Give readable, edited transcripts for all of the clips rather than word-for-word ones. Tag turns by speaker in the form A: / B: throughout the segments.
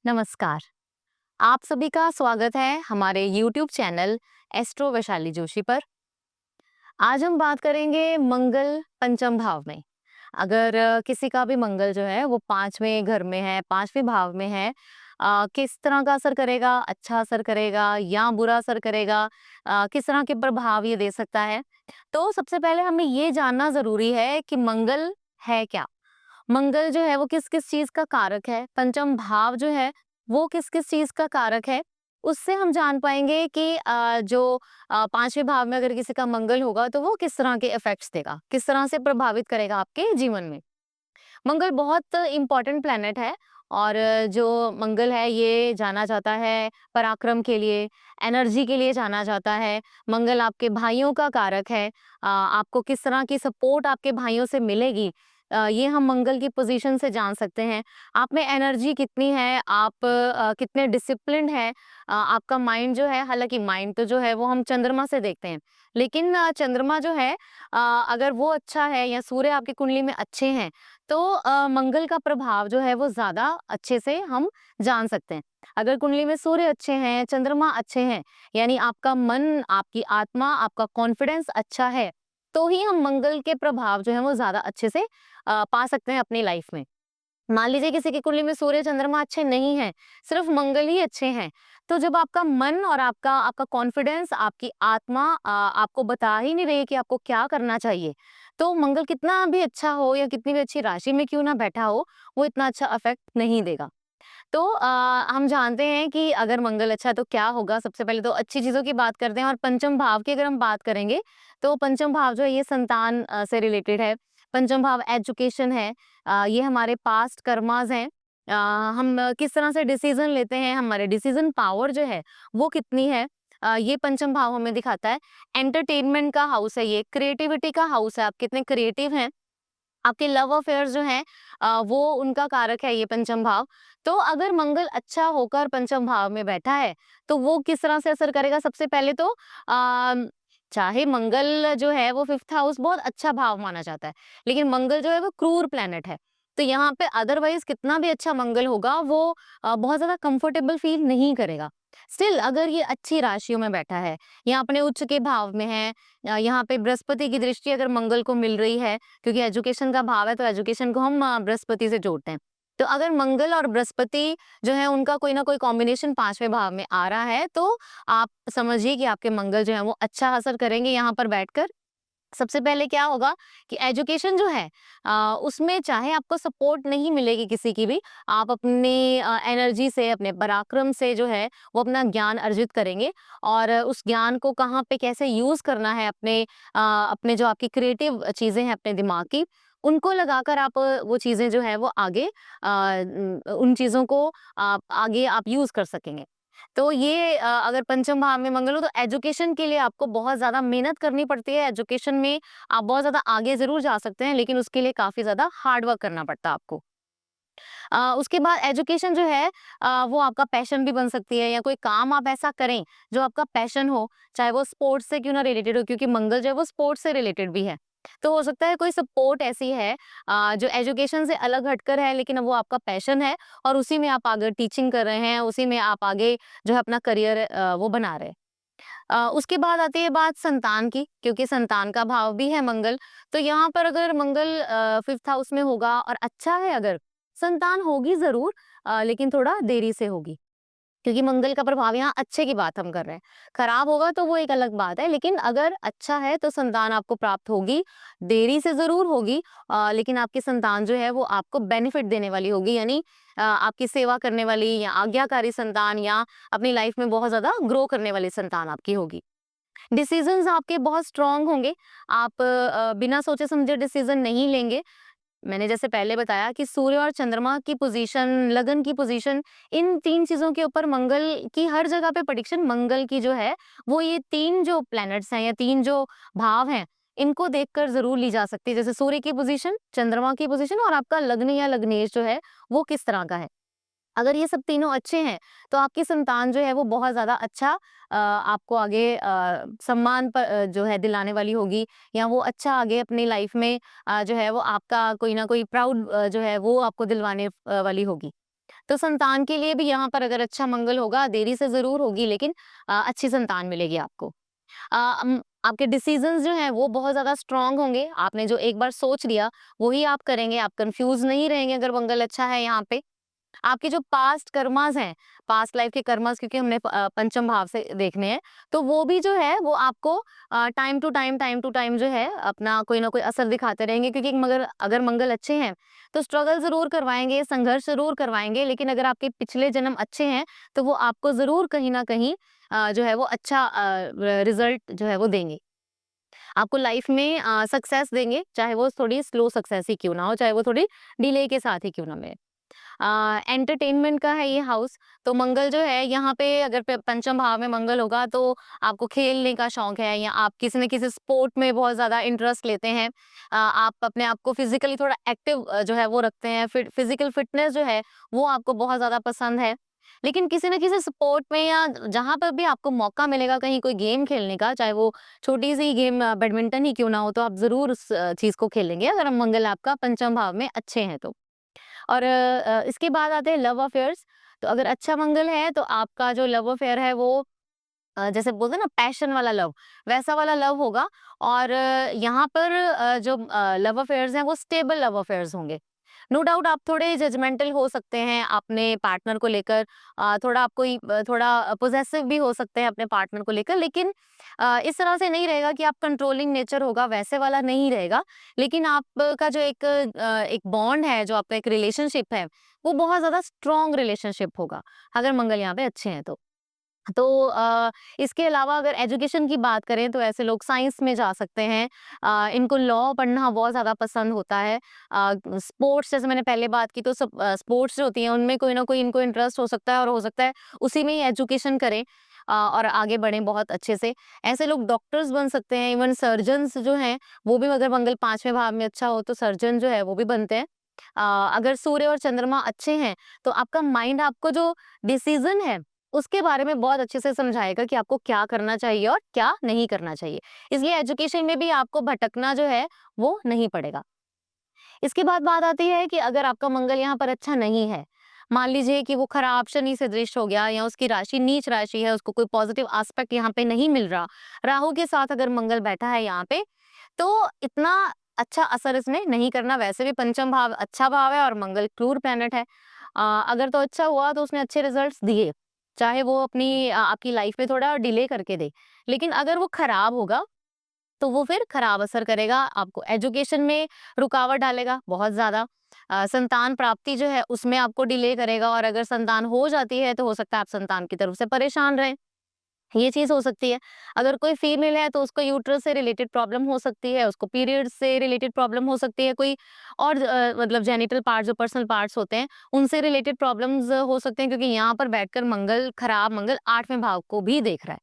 A: नमस्कार। आप सभी का स्वागत है हमारे YouTube channel astro Vaishali Joshi पर। आज हम बात करेंगे मंगल पंचम भाव में। अगर किसी का भी मंगल जो है वो 5वें घर में है, 5वें भाव में है, किस तरह का असर करेगा? अच्छा असर करेगा या बुरा असर करेगा? किस तरह के प्रभाव ये दे सकता है? तो सबसे पहले हमें ये जानना ज़रूरी है कि मंगल है क्या? मंगल जो है वो किस-किस चीज़ का कारक है, पंचम भाव जो है वो किस-किस चीज़ का कारक है, उससे हम जान पाएँगे कि जो 5वें भाव में अगर किसी का मंगल होगा तो वो किस तरह के इफ़ेक्ट्स देगा, किस तरह से प्रभावित करेगा आपके जीवन में। मंगल बहुत इम्पोर्टेंट प्लैनेट है और जो मंगल है ये जाना जाता है पराक्रम के लिए, एनर्जी के लिए जाना जाता है। मंगल आपके भाइयों का कारक है। आपको किस तरह की सपोर्ट आपके भाइयों से मिलेगी, ये हम मंगल की पोजीशन से जान सकते हैं। आप में एनर्जी कितनी है, आप कितने डिसिप्लिन्ड हैं, आपका माइंड जो है, हालाँकि माइंड तो जो है वो हम चंद्रमा से देखते हैं। लेकिन चंद्रमा जो है, अगर वो अच्छा है या सूर्य आपकी कुंडली में अच्छे हैं तो मंगल का प्रभाव जो है वो ज़्यादा अच्छे से हम जान सकते हैं। अगर कुंडली में सूर्य अच्छे हैं, चंद्रमा अच्छे हैं, यानी आपका मन, आपकी आत्मा, आपका कॉन्फिडेंस अच्छा है, तो ही हम मंगल के प्रभाव जो है वो ज़्यादा अच्छे से पा सकते हैं अपनी लाइफ में। मान लीजिए किसी की कुंडली में सूर्य चंद्रमा अच्छे नहीं हैं, सिर्फ मंगल ही अच्छे हैं, तो जब आपका मन और आपका आपका कॉन्फिडेंस, आपकी आत्मा आपको बता ही नहीं रही है कि आपको क्या करना चाहिए, तो मंगल कितना भी अच्छा हो या कितनी भी अच्छी राशि में क्यों ना बैठा हो, वो इतना अच्छा इफेक्ट नहीं देगा। तो हम जानते हैं कि अगर मंगल अच्छा है तो क्या होगा? सबसे पहले तो अच्छी चीज़ों की बात करते हैं और पंचम भाव की अगर हम बात करेंगे, तो पंचम भाव जो है ये संतान से रिलेटेड है। पंचम भाव एजुकेशन है। ये हमारे पास्ट कर्माज़ हैं। हम किस तरह से डिसीज़न लेते हैं, हमारे डिसीज़न पावर जो है, वो कितनी है, ये पंचम भाव हमें दिखाता है। एंटरटेनमेंट का हाउस है ये, क्रिएटिविटी का हाउस है, आप कितने क्रिएटिव हैं। आपके लव अफेयर्स जो हैं, वो उनका कारक है ये पंचम भाव। तो अगर मंगल अच्छा होकर पंचम भाव में बैठा है, तो वो किस तरह से असर करेगा? सबसे पहले तो चाहे मंगल जो है वो 5th हाउस बहुत अच्छा भाव माना जाता है, लेकिन मंगल जो है वो क्रूर प्लैनेट है। तो यहाँ पे अदरवाइज़ कितना भी अच्छा मंगल होगा वो बहुत ज़्यादा कंफर्टेबल फ़ील नहीं करेगा। स्टिल अगर ये अच्छी राशियों में बैठा है या अपने उच्च के भाव में है, यहाँ पे बृहस्पति की दृष्टि अगर मंगल को मिल रही है, क्योंकि एजुकेशन का भाव है तो एजुकेशन को हम बृहस्पति से जोड़ते हैं। तो अगर मंगल और बृहस्पति जो है उनका कोई ना कोई कॉम्बिनेशन 5वें भाव में आ रहा है, तो आप समझिए कि आपके मंगल जो है वो अच्छा असर करेंगे यहाँ पर बैठकर। सबसे पहले क्या होगा कि एजुकेशन जो है, उसमें चाहे आपको सपोर्ट नहीं मिलेगी किसी की भी, आप अपनी एनर्जी से, अपने पराक्रम से जो है वो अपना ज्ञान अर्जित करेंगे और उस ज्ञान को कहाँ पे कैसे यूज़ करना है अपने जो आपकी क्रिएटिव चीज़ें हैं अपने दिमाग की, उनको लगाकर आप वो चीज़ें जो है वो आगे उन चीज़ों को आप आगे आप यूज़ कर सकेंगे। तो ये अगर पंचम भाव में मंगल हो तो एजुकेशन के लिए आपको बहुत ज़्यादा मेहनत करनी पड़ती है। एजुकेशन में आप बहुत ज़्यादा आगे ज़रूर जा सकते हैं, लेकिन उसके लिए काफ़ी ज़्यादा हार्ड वर्क करना पड़ता है आपको। उसके बाद एजुकेशन जो है, वो आपका पैशन भी बन सकती है या कोई काम आप ऐसा करें जो आपका पैशन हो, चाहे वो स्पोर्ट्स से क्यों ना रिलेटेड हो, क्योंकि मंगल जो है वो स्पोर्ट्स से रिलेटेड भी है। तो हो सकता है कोई सपोर्ट ऐसी है जो एजुकेशन से अलग हटकर है, लेकिन वो आपका पैशन है और उसी में आप आगे टीचिंग कर रहे हैं, उसी में आप आगे जो है अपना करियर वो बना रहे हैं। उसके बाद आती है बात संतान की, क्योंकि संतान का भाव भी है मंगल। तो यहाँ पर अगर मंगल 5th हाउस में होगा और अच्छा है अगर, संतान होगी ज़रूर, लेकिन थोड़ा देरी से होगी। क्योंकि मंगल का प्रभाव यहाँ अच्छे की बात हम कर रहे हैं। खराब होगा तो वो एक अलग बात है, लेकिन अगर अच्छा है तो संतान आपको प्राप्त होगी, देरी से ज़रूर होगी, लेकिन आपकी संतान जो है वो आपको बेनिफिट देने वाली होगी, यानी आपकी सेवा करने वाली या आज्ञाकारी संतान या अपनी लाइफ में बहुत ज़्यादा ग्रो करने वाली संतान आपकी होगी। डिसीजंस आपके बहुत स्ट्रॉन्ग होंगे, आप बिना सोचे समझे डिसीजन नहीं लेंगे। मैंने जैसे पहले बताया कि सूर्य और चंद्रमा की पोजीशन, लगन की पोजीशन, इन 3 चीज़ों के ऊपर मंगल की हर जगह पे प्रेडिक्शन मंगल की जो है, वो ये 3 जो प्लैनेट्स हैं या 3 जो भाव हैं, इनको देखकर ज़रूर ली जा सकती है। जैसे सूर्य की पोजीशन, चंद्रमा की पोजीशन और आपका लग्न या लग्नेश जो है, वो किस तरह का है। अगर ये सब तीनों अच्छे हैं, तो आपकी संतान जो है वो बहुत ज़्यादा अच्छा आपको आगे सम्मान जो है दिलाने वाली होगी या वो अच्छा आगे अपनी लाइफ में जो है वो आपका कोई ना कोई प्राउड जो है वो आपको दिलवाने वाली होगी। तो संतान के लिए भी यहाँ पर अगर अच्छा मंगल होगा, देरी से ज़रूर होगी लेकिन अच्छी संतान मिलेगी आपको। आपके डिसीज़न्स जो हैं वो बहुत ज़्यादा स्ट्रॉन्ग होंगे, आपने जो एक बार सोच लिया, वही आप करेंगे, आप कन्फ्यूज़ नहीं रहेंगे अगर मंगल अच्छा है यहाँ पे। आपके जो पास्ट कर्मास हैं, पास्ट लाइफ के कर्मास क्योंकि हमने पंचम भाव से देखने हैं, तो वो भी जो है वो आपको टाइम टू टाइम जो है अपना कोई ना कोई असर दिखाते रहेंगे क्योंकि मगर अगर मंगल अच्छे हैं, तो स्ट्रगल ज़रूर करवाएँगे, संघर्ष ज़रूर करवाएँगे, लेकिन अगर आपके पिछले जन्म अच्छे हैं, तो वो आपको ज़रूर कहीं न कहीं जो है वो अच्छा रिज़ल्ट जो है वो देंगे। आपको लाइफ में सक्सेस देंगे, चाहे वो थोड़ी स्लो सक्सेस ही क्यों ना हो, चाहे वो थोड़ी डिले के साथ ही क्यों ना मिले। एंटरटेनमेंट का है ये हाउस, तो मंगल जो है यहाँ पे अगर पंचम भाव में मंगल होगा तो आपको खेलने का शौक है या आप किसी न किसी स्पोर्ट में बहुत ज्यादा इंटरेस्ट लेते हैं। आप अपने आप को फिजिकली थोड़ा एक्टिव जो है वो रखते हैं, फिजिकल फिटनेस जो है वो आपको बहुत ज्यादा पसंद है। लेकिन किसी न किसी स्पोर्ट में या जहां पर भी आपको मौका मिलेगा कहीं कोई गेम खेलने का, चाहे वो छोटी सी गेम बैडमिंटन ही क्यों ना हो, तो आप जरूर उस चीज को खेलेंगे अगर मंगल आपका पंचम भाव में अच्छे हैं तो। और इसके बाद आते हैं लव अफेयर्स। तो अगर अच्छा मंगल है तो आपका जो लव अफेयर है वो जैसे बोलते हैं ना पैशन वाला लव, वैसा वाला लव होगा। और यहाँ पर जो लव अफेयर्स हैं वो स्टेबल लव अफेयर्स होंगे। नो डाउट आप थोड़े जजमेंटल हो सकते हैं अपने पार्टनर को लेकर, थोड़ा आपको थोड़ा पोजेसिव भी हो सकते हैं अपने पार्टनर को लेकर, लेकिन इस तरह से नहीं रहेगा कि आप कंट्रोलिंग नेचर होगा, वैसे वाला नहीं रहेगा। लेकिन आपका जो एक बॉन्ड है, जो आपका एक रिलेशनशिप है, वो बहुत ज्यादा स्ट्रॉन्ग रिलेशनशिप होगा अगर मंगल यहाँ पे अच्छे हैं तो। तो इसके अलावा अगर एजुकेशन की बात करें तो ऐसे लोग साइंस में जा सकते हैं। इनको लॉ पढ़ना बहुत ज़्यादा पसंद होता है। स्पोर्ट्स जैसे मैंने पहले बात की, तो सब स्पोर्ट्स जो होती हैं उनमें कोई ना कोई इनको इंटरेस्ट हो सकता है और हो सकता है उसी में ही एजुकेशन करें और आगे बढ़ें बहुत अच्छे से। ऐसे लोग डॉक्टर्स बन सकते हैं, इवन सर्जन्स जो हैं वो भी अगर मंगल 5वें भाव में अच्छा हो तो सर्जन जो है वो भी बनते हैं। अगर सूर्य और चंद्रमा अच्छे हैं तो आपका माइंड आपको जो डिसीजन है उसके बारे में बहुत अच्छे से समझाएगा कि आपको क्या करना चाहिए और क्या नहीं करना चाहिए। इसलिए एजुकेशन में भी आपको भटकना जो है वो नहीं पड़ेगा। इसके बाद बात आती है कि अगर आपका मंगल यहाँ पर अच्छा नहीं है, मान लीजिए कि वो खराब शनि से दृष्ट हो गया या उसकी राशि नीच राशि है, उसको कोई पॉजिटिव एस्पेक्ट यहाँ पे नहीं मिल रहा, राहु के साथ अगर मंगल बैठा है यहाँ पे, तो इतना अच्छा असर इसने नहीं करना। वैसे भी पंचम भाव अच्छा भाव है और मंगल क्रूर प्लैनेट है। अगर तो अच्छा हुआ तो उसने अच्छे रिजल्ट्स दिए, चाहे वो आपकी लाइफ में थोड़ा डिले करके दे। लेकिन अगर वो खराब होगा तो वो फिर खराब असर करेगा, आपको एजुकेशन में रुकावट डालेगा बहुत ज़्यादा। संतान प्राप्ति जो है उसमें आपको डिले करेगा और अगर संतान हो जाती है तो हो सकता है आप संतान की तरफ से परेशान रहें। ये चीज़ हो सकती है। अगर कोई फीमेल है तो उसको यूट्रस से रिलेटेड प्रॉब्लम हो सकती है, उसको पीरियड्स से रिलेटेड प्रॉब्लम हो सकती है, कोई और मतलब जेनिटल पार्ट्स जो पर्सनल पार्ट्स होते हैं, उनसे रिलेटेड प्रॉब्लम्स हो सकते हैं क्योंकि यहाँ पर बैठकर मंगल खराब मंगल 8वें भाव को भी देख रहा है।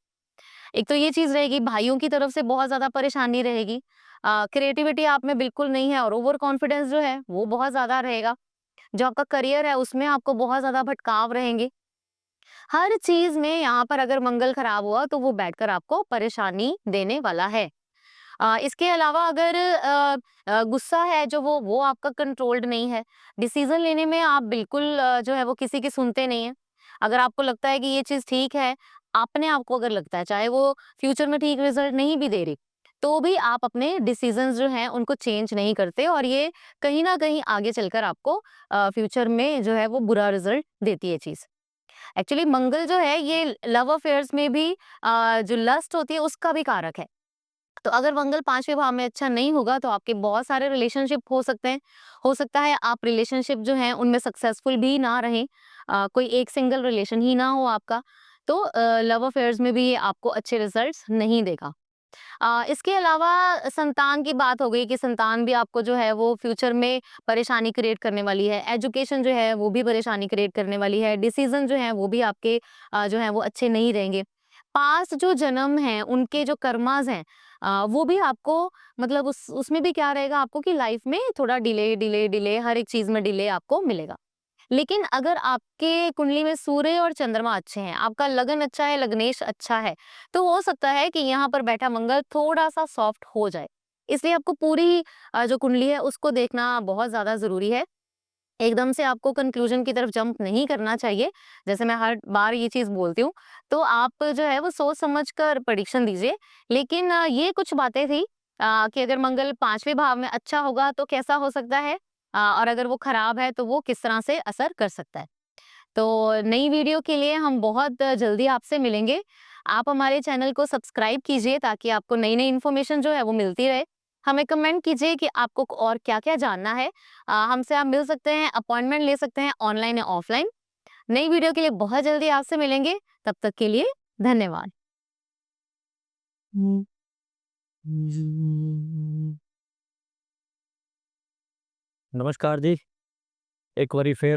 A: एक तो ये चीज़ रहेगी, भाइयों की तरफ से बहुत ज़्यादा परेशानी रहेगी। क्रिएटिविटी आप में बिल्कुल नहीं है और ओवर कॉन्फिडेंस जो है वो बहुत ज़्यादा रहेगा। जो आपका करियर है उसमें आपको बहुत ज़्यादा भटकाव रहेंगे। हर चीज़ में यहाँ पर अगर मंगल खराब हुआ तो वो बैठकर आपको परेशानी देने वाला है। इसके अलावा अगर गुस्सा है जो वो आपका कंट्रोल्ड नहीं है। डिसीज़न लेने में आप बिल्कुल जो है वो किसी की सुनते नहीं हैं। अगर आपको लगता है कि ये चीज़ ठीक है, अपने आप को अगर लगता है, चाहे वो फ्यूचर में ठीक रिज़ल्ट नहीं भी दे रही, तो भी आप अपने डिसीज़न्स जो हैं उनको चेंज नहीं करते और ये कहीं न कहीं आगे चलकर आपको फ्यूचर में जो है वो बुरा रिज़ल्ट देती है चीज़। एक्चुअली मंगल जो है ये लव अफेयर्स में भी जो लस्ट होती है उसका भी कारक है। तो अगर मंगल 5वें भाव में अच्छा नहीं होगा तो आपके बहुत सारे रिलेशनशिप हो सकते हैं। हो सकता है आप रिलेशनशिप जो हैं उनमें सक्सेसफुल भी ना रहें। कोई एक सिंगल रिलेशन ही ना हो आपका। तो लव अफेयर्स में भी ये आपको अच्छे रिजल्ट्स नहीं देगा। इसके अलावा संतान की बात हो गई कि संतान भी आपको जो है वो फ्यूचर में परेशानी क्रिएट करने वाली है। एजुकेशन जो है वो भी परेशानी क्रिएट करने वाली है। डिसीज़न जो हैं वो भी आपके जो हैं वो अच्छे नहीं रहेंगे। पास्ट जो जन्म हैं उनके जो कर्माज़ हैं वो भी आपको मतलब उस उसमें भी क्या रहेगा आपको कि लाइफ में थोड़ा डिले हर एक चीज़ में डिले आपको मिलेगा। लेकिन अगर आपके कुंडली में सूर्य और चंद्रमा अच्छे हैं, आपका लगन अच्छा है, लग्नेश अच्छा है, तो हो सकता है कि यहाँ पर बैठा मंगल थोड़ा-सा सॉफ्ट हो जाए। इसलिए आपको पूरी जो कुंडली है उसको देखना बहुत ज़्यादा ज़रूरी है। एकदम से आपको कंक्लूजन की तरफ जंप नहीं करना चाहिए। जैसे मैं हर बार ये चीज़ बोलती हूँ, तो आप जो है वो सोच समझ कर प्रेडिक्शन दीजिए। लेकिन ये कुछ बातें थी कि अगर मंगल 5वें भाव में अच्छा होगा तो कैसा हो सकता है? और अगर वो खराब है तो वो किस तरह से असर कर सकता है। तो नई वीडियो के लिए हम बहुत जल्दी आपसे मिलेंगे। आप हमारे चैनल को सब्सक्राइब कीजिए ताकि आपको नई-नई इन्फॉर्मेशन जो है वो मिलती रहे। हमें कमेंट कीजिए कि आपको और क्या-क्या जानना है। हमसे आप मिल सकते हैं, अपॉइंटमेंट ले सकते हैं ऑनलाइन या ऑफलाइन। नई वीडियो के लिए बहुत जल्दी आपसे मिलेंगे। तब तक के लिए धन्यवाद।
B: नमस्कार जी, एक बारी फिर